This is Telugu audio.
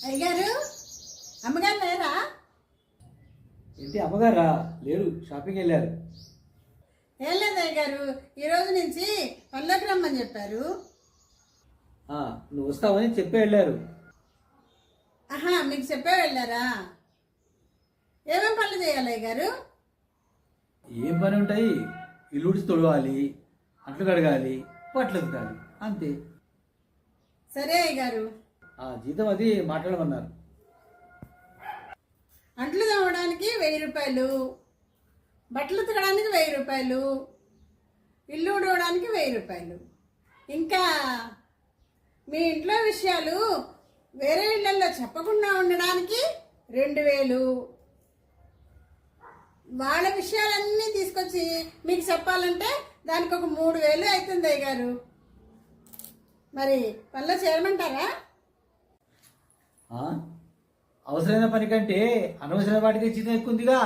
అయ్యగారు, అమ్మగారు లేరా? ఏంటి అమ్మగారా? లేరు, షాపింగ్ వెళ్ళారు. ఏం లేదు అయ్యగారు, ఈరోజు నుంచి పల్లెకి రమ్మని చెప్పారు. నువ్వు వస్తావని చెప్పి వెళ్ళారు. ఆహా, మీకు చెప్పే వెళ్ళారా? ఏమేం పనులు చేయాలి అయ్యగారు? ఏం పని ఉంటాయి? ఇల్లుడిచి తొడవాలి, అంట్లు కడగాలి, బట్టలు ఉతకాలి, అంతే. సరే అయ్యగారు. జీతం అది మాట్లాడమన్నారు. అంట్లు తోమడానికి 1000 రూపాయలు, బట్టలు ఉతకడానికి 1000 రూపాయలు, ఇల్లు ఉడవడానికి 1000 రూపాయలు. ఇంకా మీ ఇంట్లో విషయాలు వేరే ఇళ్లలో చెప్పకుండా ఉండడానికి 2000. వాళ్ళ విషయాలన్నీ తీసుకొచ్చి మీకు చెప్పాలంటే దానికి ఒక 3000 అవుతుంది అయ్యగారు. మరి పనిలో చేరమంటారా? అవసరమైన పని కంటే అనవసరమైన వాటికి జీతం ఎక్కువ ఉందిగా.